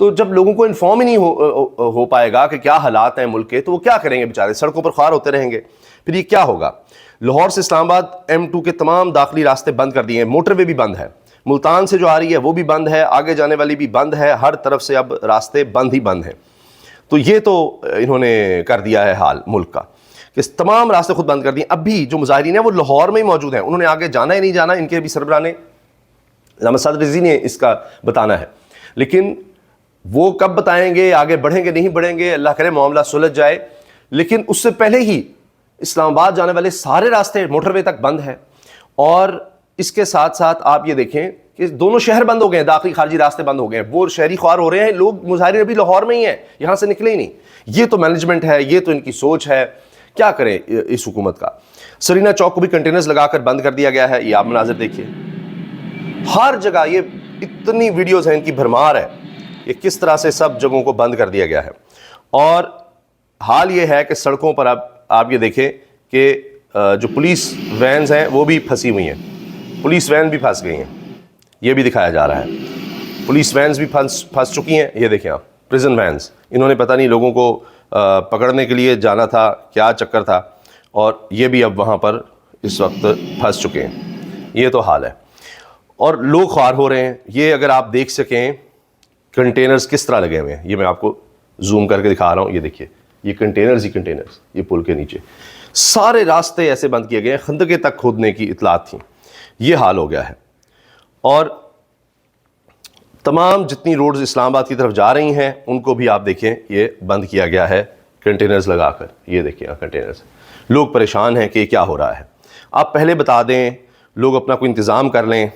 تو جب لوگوں کو انفارم ہی نہیں ہو پائے گا کہ کیا حالات ہیں ملک کے، تو وہ کیا کریں گے بیچارے؟ سڑکوں پر خوار ہوتے رہیں گے، پھر یہ کیا ہوگا؟ لاہور سے اسلام آباد M2 کے تمام داخلی راستے بند کر دیے ہیں، موٹر وے بھی بند ہے، ملتان سے جو آ رہی ہے وہ بھی بند ہے، آگے جانے والی بھی بند ہے، ہر طرف سے اب راستے بند ہی بند ہیں۔ تو یہ تو انہوں نے کر دیا ہے حال ملک کا کہ تمام راستے خود بند کر دیے۔ اب بھی جو مظاہرین ہیں وہ لاہور میں ہی موجود ہیں، انہوں نے آگے جانا ہی نہیں جانا، ان کے بھی سربراہ نے علامہ صادق رضوی نے اس کا بتانا ہے، لیکن وہ کب بتائیں گے، آگے بڑھیں گے نہیں بڑھیں گے، اللہ کرے معاملہ سلجھ جائے۔ لیکن اس سے پہلے ہی اسلام آباد جانے والے سارے راستے موٹر وے تک بند ہیں، اور اس کے ساتھ ساتھ آپ یہ دیکھیں کہ دونوں شہر بند ہو گئے ہیں، داخلی خارجی راستے بند ہو گئے ہیں، وہ شہری خوار ہو رہے ہیں، لوگ مظاہرین ابھی لاہور میں ہی ہیں، یہاں سے نکلے ہی نہیں۔ یہ تو مینجمنٹ ہے، یہ تو ان کی سوچ ہے، کیا کریں اس حکومت کا۔ سرینا چوک کو بھی کنٹینرز لگا کر بند کر دیا گیا ہے، یہ آپ مناظر دیکھیے ہر جگہ، یہ اتنی ویڈیوز ہیں ان کی بھرمار ہے کہ کس طرح سے سب جگہوں کو بند کر دیا گیا ہے۔ اور حال یہ ہے کہ سڑکوں پر اب آپ یہ دیکھیں کہ جو پولیس وینز ہیں وہ بھی پھنسی ہوئی ہیں، پولیس وین بھی پھنس گئی ہیں، یہ بھی دکھایا جا رہا ہے، پولیس وینز بھی پھنس چکی ہیں۔ یہ دیکھیں آپ، پریزن وینز، انہوں نے پتہ نہیں لوگوں کو پکڑنے کے لیے جانا تھا، کیا چکر تھا، اور یہ بھی اب وہاں پر اس وقت پھنس چکے ہیں۔ یہ تو حال ہے، اور لوگ خوار ہو رہے ہیں۔ یہ اگر آپ دیکھ سکیں کنٹینرز کس طرح لگے ہوئے ہیں، یہ میں آپ کو زوم کر کے دکھا رہا ہوں، یہ دیکھیے، یہ کنٹینرز ہی کنٹینرز، یہ پل کے نیچے سارے راستے ایسے بند کیے گئے ہیں، خندقیں تک کھودنے کی اطلاعات تھیں۔ یہ حال ہو گیا ہے، اور تمام جتنی روڈز اسلام آباد کی طرف جا رہی ہیں ان کو بھی آپ دیکھیں یہ بند کیا گیا ہے کنٹینرز لگا کر۔ یہ دیکھیں کنٹینرز، لوگ پریشان ہیں کہ یہ کیا ہو رہا ہے۔ آپ پہلے بتا دیں، لوگ اپنا کوئی انتظام کر لیں۔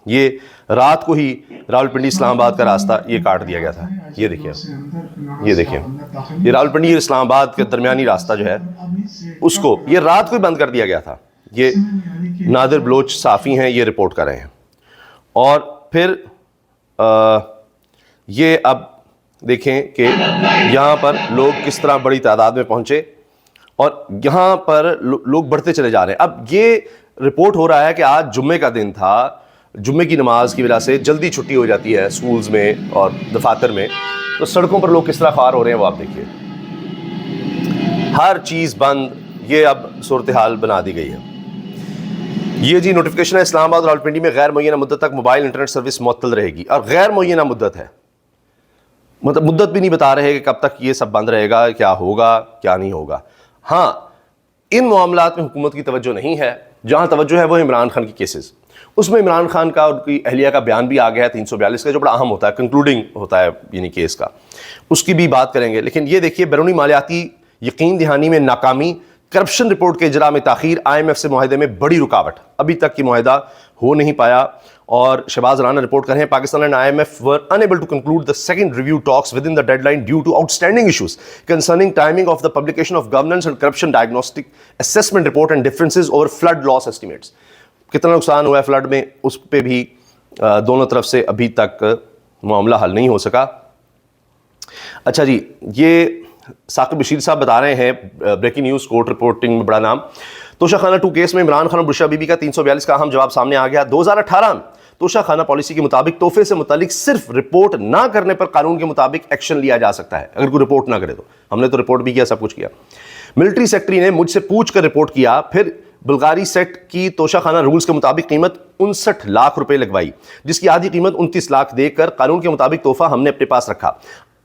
یہ رات کو ہی راولپنڈی اسلام آباد کا راستہ یہ کاٹ دیا گیا تھا، یہ دیکھیں، یہ دیکھیں، یہ راولپنڈی اور اسلام آباد کے درمیانی راستہ جو ہے اس کو یہ رات کو ہی بند کر دیا گیا تھا۔ یہ نادر بلوچ صحافی ہیں، یہ رپورٹ کر رہے ہیں۔ اور پھر یہ اب دیکھیں کہ یہاں پر لوگ کس طرح بڑی تعداد میں پہنچے، اور یہاں پر لوگ بڑھتے چلے جا رہے ہیں۔ اب یہ رپورٹ ہو رہا ہے کہ آج جمعے کا دن تھا، جمعے کی نماز کی وجہ سے جلدی چھٹی ہو جاتی ہے سکولز میں اور دفاتر میں، تو سڑکوں پر لوگ کس طرح خوار ہو رہے ہیں وہ آپ دیکھیے، ہر چیز بند۔ یہ اب صورتحال بنا دی گئی ہے۔ یہ جی نوٹیفیکیشن ہے، اسلام آباد اور راولپنڈی میں غیر معینہ مدت تک موبائل انٹرنیٹ سروس معطل رہے گی، اور غیر معینہ مدت ہے، مطلب مدت بھی نہیں بتا رہے کہ کب تک یہ سب بند رہے گا، کیا ہوگا کیا نہیں ہوگا۔ ہاں، ان معاملات میں حکومت کی توجہ نہیں ہے، جہاں توجہ ہے وہ عمران خان کی کیسز، اس میں عمران خان کا اور ان کی اہلیہ کا بیان بھی آ گیا ہے 342 کا، جو بڑا اہم ہوتا ہے، کنکلوڈنگ ہوتا ہے یعنی کیس کا، اس کی بھی بات کریں گے۔ لیکن یہ دیکھیے، بیرونی مالیاتی یقین دہانی میں ناکامی، کرپشن رپورٹ کے اجرا میں تاخیر، IMF سے معاہدے میں بڑی رکاوٹ، ابھی تک کی معاہدہ ہو نہیں پایا۔ اور شہباز رانا رپورٹ کر رہے ہیں، Pakistan and IMF were unable to conclude the second review talks within the deadline due to outstanding issues concerning timing of the publication of governance and corruption diagnostic assessment report and differences over flood loss estimates۔ کتنا نقصان ہوا ہے flood میں، اس پہ بھی دونوں طرف سے ابھی تک معاملہ حل نہیں ہو سکا۔ اچھا جی، یہ ثاقب بشیر صاحب بتا رہے ہیں، بریکنگ نیوز کورٹ رپورٹنگ میں بڑا نام، توشہ خانہ 2 کیس میں عمران خان اور بشرا بی بی کا 342 کا اہم جواب سامنے آ گیا۔ 2018 میں توشہ خانہ پالیسی کے مطابق تحفے سے متعلق صرف رپورٹ نہ کرنے پر قانون کے مطابق ایکشن لیا جا سکتا ہے، اگر کوئی رپورٹ نہ کرے تو۔ ہم نے تو رپورٹ بھی کیا، سب کچھ کیا۔ ملٹری سیکٹری نے مجھ سے پوچھ کر رپورٹ کیا، پھر بلغاری سیٹ کی توشہ خانہ رولز کے مطابق قیمت 59 لاکھ روپے لگوائی، جس کی آدھی قیمت 29 لاکھ دے کر قانون کے مطابق تحفہ ہم نے اپنے پاس رکھا۔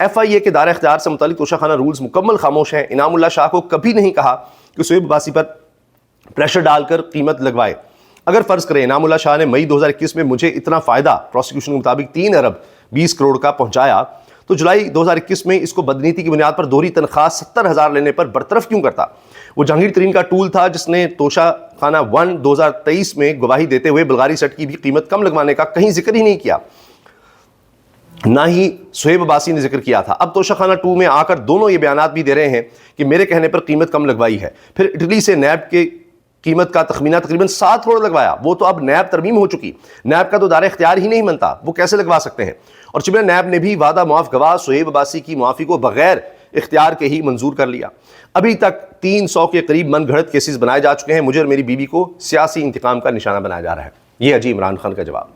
FIA کے دائرہ اختیار سے متعلق توشہ خانہ رولز مکمل خاموش ہیں۔ انعام اللہ شاہ کو کبھی نہیں کہا کہ شعیب عباسی پر پریشر ڈال کر قیمت لگوائے۔ اگر فرض کریں انعام اللہ شاہ نے مئی 2021 میں مجھے اتنا فائدہ پروسیکیوشن کے مطابق 3 ارب 20 کروڑ کا پہنچایا، تو جولائی 2021 میں اس کو بدنیتی کی بنیاد پر دوہری تنخواہ 70,000 لینے پر برطرف کیوں کرتا؟ وہ جہانگیر ترین کا ٹول تھا جس نے توشہ خانہ 1 2023 میں گواہی دیتے ہوئے بلغاری سیٹ کی بھی قیمت کم لگوانے کا کہیں ذکر ہی نہیں کیا، نہ ہی شعیب عباسی نے ذکر کیا تھا۔ اب توشہ خانہ 2 میں آ کر دونوں یہ بیانات بھی دے رہے ہیں کہ میرے کہنے پر قیمت کم لگوائی ہے۔ پھر اٹلی سے نیب کے قیمت کا تخمینہ تقریباً 7 کروڑ لگوایا، وہ تو اب نیب ترمیم ہو چکی، نیب کا تو دائرہ اختیار ہی نہیں بنتا، وہ کیسے لگوا سکتے ہیں؟ اور چبہ نیب نے بھی وعدہ معاف گواہ شعیب عباسی کی معافی کو بغیر اختیار کے ہی منظور کر لیا۔ ابھی تک 300 کے قریب من گھڑت کیسز بنائے جا چکے ہیں، مجھے اور میری بیوی کو سیاسی انتقام کا نشانہ بنایا جا رہا ہے۔ یہ ہے جی عمران خان کا جواب۔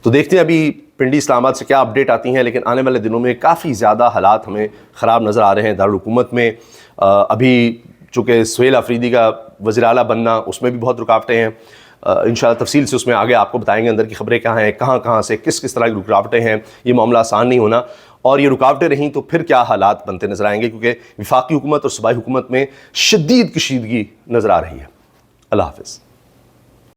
تو دیکھتے ہیں ابھی پنڈی اسلام آباد سے کیا اپڈیٹ آتی ہیں، لیکن آنے والے دنوں میں کافی زیادہ حالات ہمیں خراب نظر آ رہے ہیں دارالحکومت میں۔ ابھی چونکہ سہیل آفریدی کا وزیر اعلیٰ بننا، اس میں بھی بہت رکاوٹیں ہیں، انشاءاللہ تفصیل سے اس میں آگے آپ کو بتائیں گے اندر کی خبریں کہاں ہیں، کہاں سے کس طرح کی رکاوٹیں ہیں۔ یہ معاملہ آسان نہیں ہونا، اور یہ رکاوٹیں رہیں تو پھر کیا حالات بنتے نظر آئیں گے، کیونکہ وفاقی حکومت اور صوبائی حکومت میں شدید کشیدگی نظر آ رہی ہے۔ اللہ حافظ۔